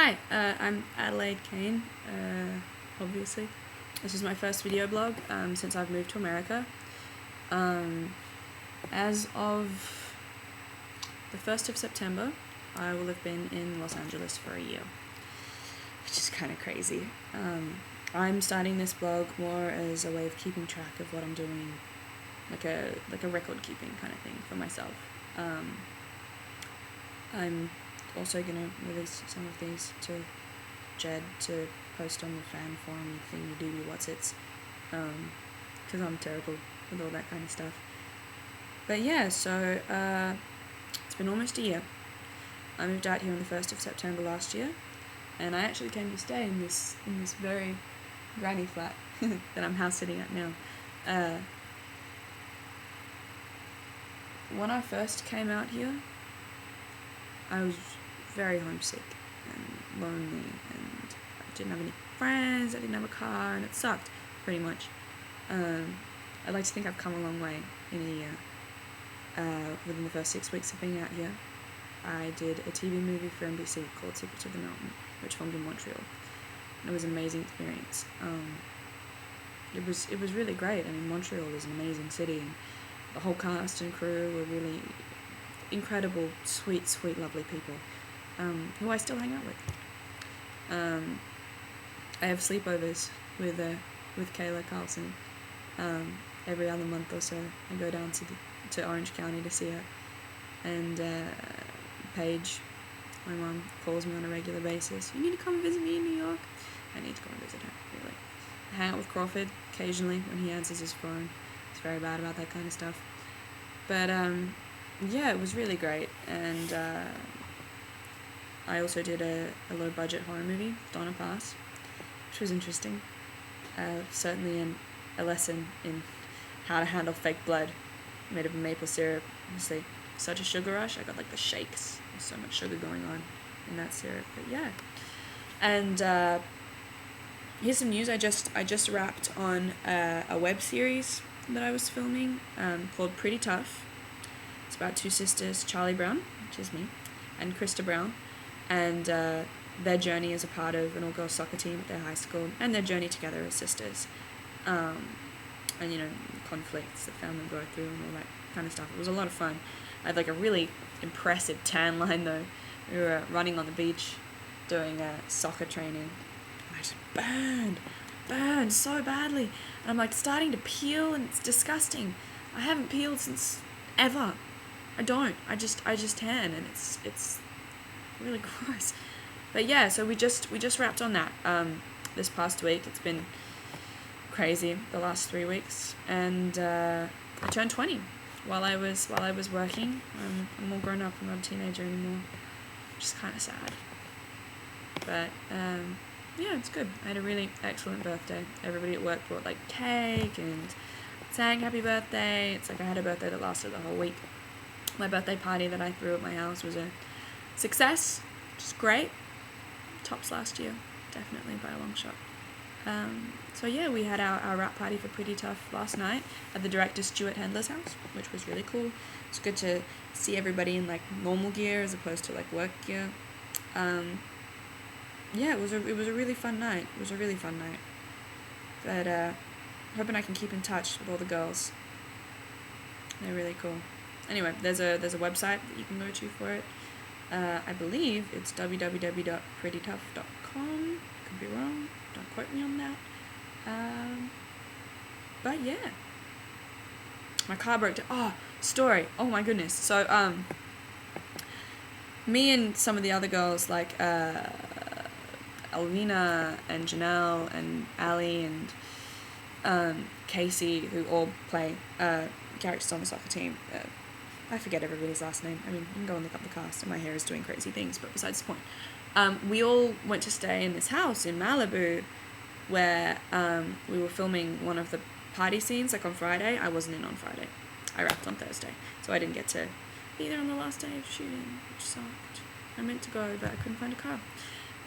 Hi, I'm Adelaide Kane, obviously. This is my first video blog since I've moved to America. As of the 1st of September, I will have been in Los Angeles for a year, which is kind of crazy. I'm starting this blog more as a way of keeping track of what I'm doing, like a record keeping kind of thing for myself. I'm also going to release some of these to Jed to post on the fan forum thing you do, what's it's, because I'm terrible with all that kind of stuff. But yeah, so it's been almost a year. I moved out here on the 1st of September last year, and I actually came to stay in this very granny flat that I'm house sitting at now. When I first came out here, I was very homesick and lonely, and I didn't have any friends, I didn't have a car, and it sucked, pretty much. I'd like to think I've come a long way in a year. Within the first 6 weeks of being out here, I did a TV movie for NBC called Secrets of the Mountain, which filmed in Montreal. And it was an amazing experience. It was really great. I mean, Montreal is an amazing city, and the whole cast and crew were really incredible, sweet, lovely people, who I still hang out with. I have sleepovers with Kayla Carlson every other month or so. I go down to Orange County to see her, and Paige, my mum, calls me on a regular basis. You need to come visit me in New York. I need to go and visit her, really. I hang out with Crawford occasionally when he answers his phone. He's very bad about that kind of stuff. But yeah, it was really great, and I also did a low-budget horror movie, Donna Pass, which was interesting. Certainly a lesson in how to handle fake blood made of maple syrup. Obviously, such a sugar rush. I got like the shakes. There's so much sugar going on in that syrup. But yeah, and here's some news. I just wrapped on a web series that I was filming called Pretty Tough. It's about two sisters, Charlie Brown, which is me, and Krista Brown, and their journey as a part of an all-girls soccer team at their high school, and their journey together as sisters, and conflicts that family go through and all that kind of stuff. It was a lot of fun. I had like a really impressive tan line though. We were running on the beach doing soccer training, and I just burned so badly, and I'm like starting to peel, and it's disgusting. I haven't peeled since ever. I don't. I just tan, and it's really gross. But yeah, so we just wrapped on that this past week. It's been crazy the last 3 weeks, and I turned 20 while I was working. I'm all grown up. I'm not a teenager anymore, which is kind of sad. But yeah, it's good. I had a really excellent birthday. Everybody at work brought like cake and sang happy birthday. It's like I had a birthday that lasted the whole week. My birthday party that I threw at my house was a success, which is great. Tops last year, definitely by a long shot. So yeah, we had our wrap party for Pretty Tough last night at the director Stuart Handler's house, which was really cool. It's good to see everybody in like normal gear as opposed to like work gear. Yeah, it was a really fun night. But hoping I can keep in touch with all the girls. They're really cool. Anyway, there's a website that you can go to for it. I believe it's www.prettytough.com. Could be wrong. Don't quote me on that. But yeah, my car broke down. Oh, story. Oh my goodness. So me and some of the other girls like Alvina and Janelle and Ali and Casey, who all play characters on the soccer team. I forget everybody's last name. I mean, you can go and look up the cast, and my hair is doing crazy things, but besides the point. We all went to stay in this house in Malibu where we were filming one of the party scenes, like on Friday. I wasn't in on Friday. I wrapped on Thursday, so I didn't get to be there on the last day of shooting, which sucked. I meant to go, but I couldn't find a car.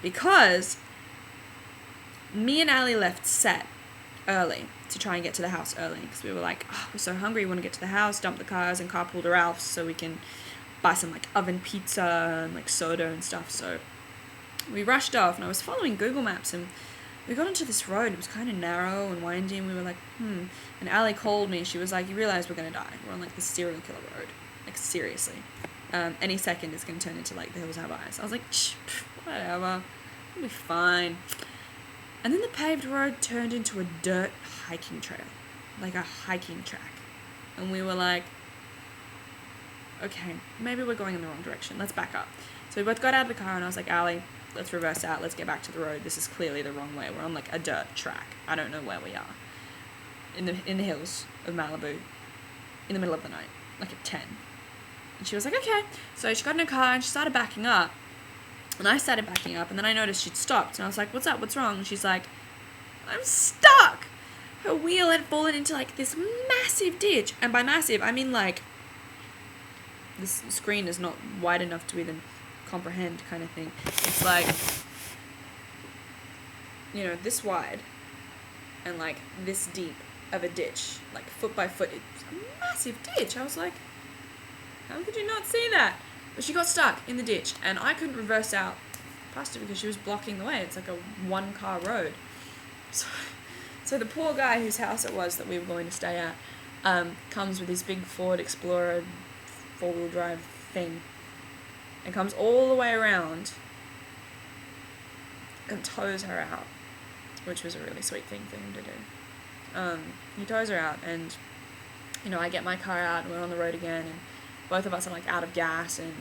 Because me and Ali left set early to try and get to the house early, because we were like, oh, we're so hungry, we want to get to the house, dump the cars, and carpool to Ralph's so we can buy some like oven pizza and like soda and stuff. So We rushed off, and I was following Google Maps, and we got onto this road. It was kind of narrow and windy, and we were like, And Ali called me. She was like, you realize we're going to die. We're on, like, the serial killer road. Like, seriously. Any second it's going to turn into, like, the hills have eyes. I was like, whatever. It'll be fine. And then the paved road turned into a dirt hiking trail. Like a hiking track. And we were like, okay, maybe we're going in the wrong direction. Let's back up. So we both got out of the car, and I was like, Ali, let's reverse out. Let's get back to the road. This is clearly the wrong way. We're on, like, a dirt track. I don't know where we are. In the hills of Malibu. In the middle of the night. Like at 10. And she was like, okay. So she got in her car, and she started backing up. And I started backing up, and then I noticed she'd stopped. And I was like, what's up? What's wrong? And she's like, I'm stuck! Her wheel had fallen into, like, this massive ditch. And by massive, I mean, like, this screen is not wide enough to even comprehend kind of thing. It's like, you know, this wide and, like, this deep of a ditch, like, foot by foot. It's a massive ditch. I was like, how could you not see that? But she got stuck in the ditch, and I couldn't reverse out past her because she was blocking the way. It's like a one-car road. So the poor guy whose house it was that we were going to stay at comes with his big Ford Explorer four-wheel drive thing and comes all the way around and tows her out, which was a really sweet thing for him to do. He tows her out, and, you know, I get my car out, and we're on the road again, and both of us are, like, out of gas, and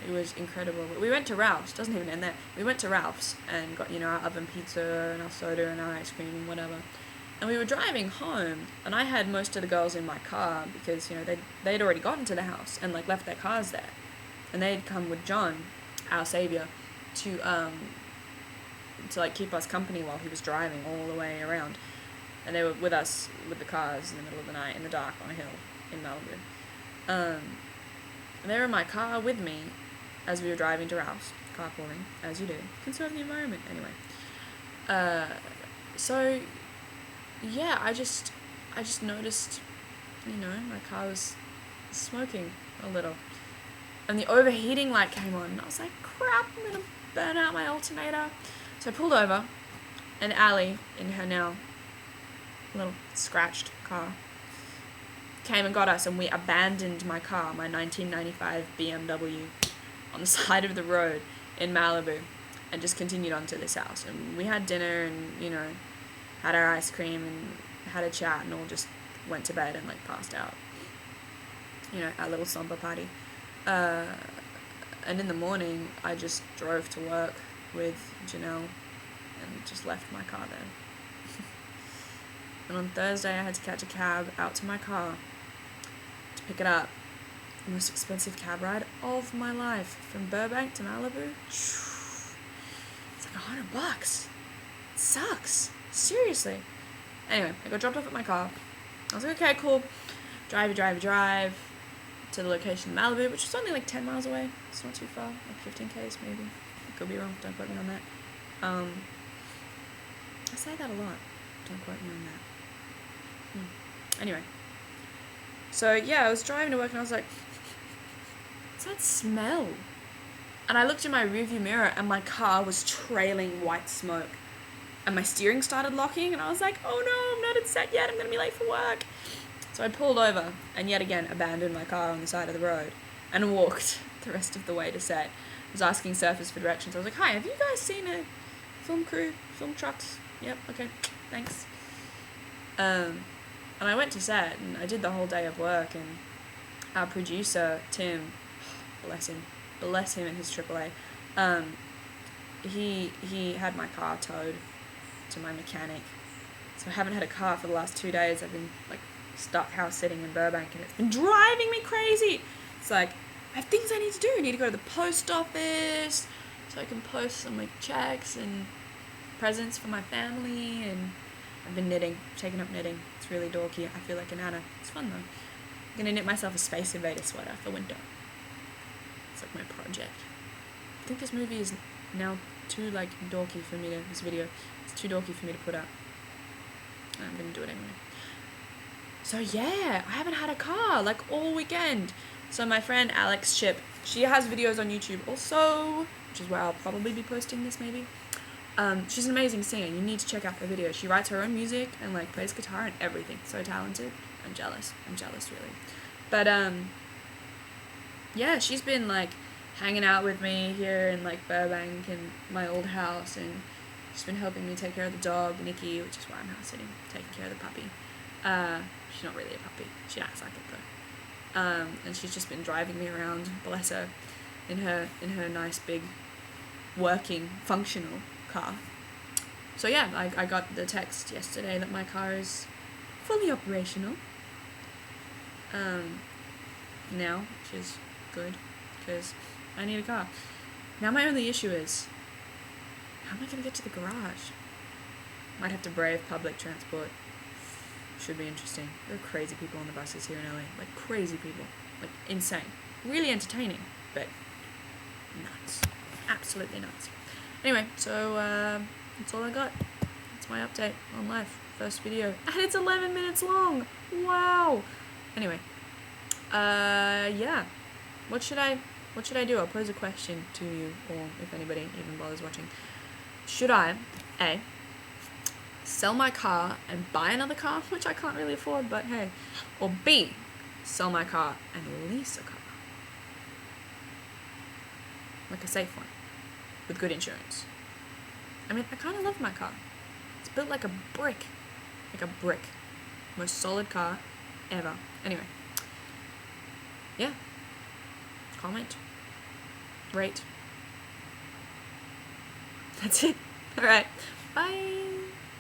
it was incredible. We went to Ralph's. Doesn't even end there. We went to Ralph's and got, you know, our oven pizza and our soda and our ice cream and whatever. And we were driving home, and I had most of the girls in my car because, you know, they'd already gotten to the house and, like, left their cars there. And they'd come with John, our savior, to like, keep us company while he was driving all the way around. And they were with us with the cars in the middle of the night in the dark on a hill in Malibu. And they were in my car with me as we were driving to Ralph's, carpooling, as you do. Conserve the environment, anyway. So, yeah, I just noticed, you know, my car was smoking a little. And the overheating light came on, and I was like, crap, I'm going to burn out my alternator. So I pulled over, and Ali, in her now little scratched car, came and got us, and we abandoned my car, my 1995 BMW, on the side of the road in Malibu, and just continued on to this house. And we had dinner, and, you know, had our ice cream, and had a chat, and all just went to bed and, like, passed out. You know, our little somber party. And in the morning, I just drove to work with Janelle, and just left my car there. And on Thursday, I had to catch a cab out to my car to pick it up. The most expensive cab ride of my life, from Burbank to Malibu. It's like $100. It sucks. Seriously. Anyway, I got dropped off at my car. I was like, okay, cool. Drive to the location in Malibu, which was only like 10 miles away. It's not too far, like 15 k's maybe. I could be wrong. Don't quote me on that. I say that a lot. Don't quote me on that. Anyway. So, yeah, I was driving to work, and I was like, what's that smell? And I looked in my rearview mirror, and my car was trailing white smoke. And my steering started locking, and I was like, oh no, I'm not at set yet, I'm going to be late for work. So I pulled over, and yet again abandoned my car on the side of the road, and walked the rest of the way to set. I was asking surfers for directions. I was like, hi, have you guys seen a film crew, film trucks? Yep, okay, thanks. And I went to set, and I did the whole day of work, and our producer, Tim, bless him and his AAA, he had my car towed to my mechanic. So I haven't had a car for the last 2 days. I've been, like, stuck house sitting in Burbank, and it's been driving me crazy. It's like, I have things I need to do. I need to go to the post office so I can post some, like, checks and presents for my family, and I've been knitting, taking up knitting. It's really dorky. I feel like an Anna. It's fun, though. I'm going to knit myself a Space Invader sweater for winter. It's like my project. I think this movie is now too, like, dorky for me to, this video, it's too dorky for me to put up. I'm going to do it anyway. So, yeah, I haven't had a car, like, all weekend. So my friend Alex Chip She has videos on YouTube also, which is where I'll probably be posting this maybe. She's an amazing singer. You need to check out her videos. She writes her own music and like plays guitar and everything. So talented. I'm jealous really. But yeah, she's been like hanging out with me here in like Burbank in my old house, and she's been helping me take care of the dog, Nikki, which is why I'm house sitting, taking care of the puppy. She's not really a puppy. She acts like it though. And she's just been driving me around, bless her, in her nice big working functional car. So yeah, I got the text yesterday that my car is fully operational now, which is good because I need a car. Now my only issue is, how am I gonna get to the garage? Might have to brave public transport. Should be interesting. There are crazy people on the buses here in LA, like crazy people, like insane, really entertaining, but nuts, absolutely nuts. Anyway, so that's all I got. That's my update on life. First video, and it's 11 minutes long. Wow. Anyway, yeah. What should I do? I'll pose a question to you, or if anybody even bothers watching. Should I, A, sell my car and buy another car, which I can't really afford, but hey, or B, sell my car and lease a car, like a safe one, with good insurance. I mean, I kind of love my car. It's built like a brick. Most solid car ever. Anyway. Yeah. Comment. Rate. That's it. Alright. Bye.